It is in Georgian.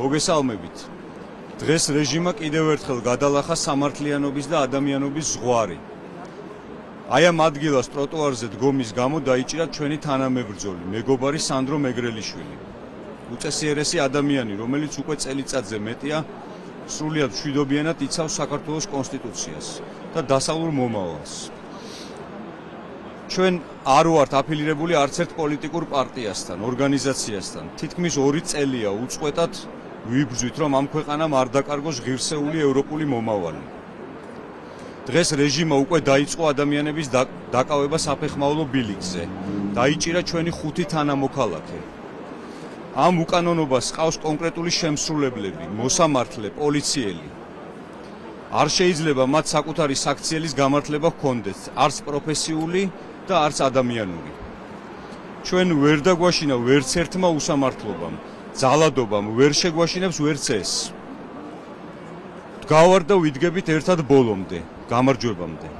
მოგესალმებით. დღეს რეჟიმმა კიდევ ერთხელ გადალახა სამართლიანობის და ადამიანობის ზღვარი. აი ამ ადგილას ტროტუარზე დგომის გამო დაიჭირა ჩვენი თანამებრძოლი, მეგობარი სანდრო მეგრელიშვილი. უწესიერესი ადამიანი, რომელიც უკვე წელიწადზე მეტია სრულიად მშვიდობიანად იცავს საქართველოს კონსტიტუციას და დასავლურ მომავალს. ჩვენ არ ვართ აფილირებული არც ერთ პოლიტიკურ პარტიასთან, ორგანიზაციასთან. თითქმის 2 წელია უწყვეტად ვიბრძვით, რომ ამ ქვეყანამ არ დაკარგოს ღირსეული ევროპული მომავალი. დღეს რეჟიმმა უკვე დაიწყო ადამიანების დაკავება საფეხმავლო ბილიკზე. დაიჭირა ჩვენი 5 თანამოქალაქე. ამ უკანონობას ყავს კონკრეტული შემსრულებლები, მოსამართლე, პოლიციელი. არ შეიძლება მათ საკუთარი საქციელის გამართლება ჰქონდეს, არც პროფესიული და არც ადამიანური. ჩვენ ვერ დაგვაშინა ვერც ერთმა უსამართლობამ, ძალადობამ ვერ შეგვაშინებს ვერც ეს. დგავართ და ვიდგებით ერთად ბოლომდე, გამარჯვებამდე.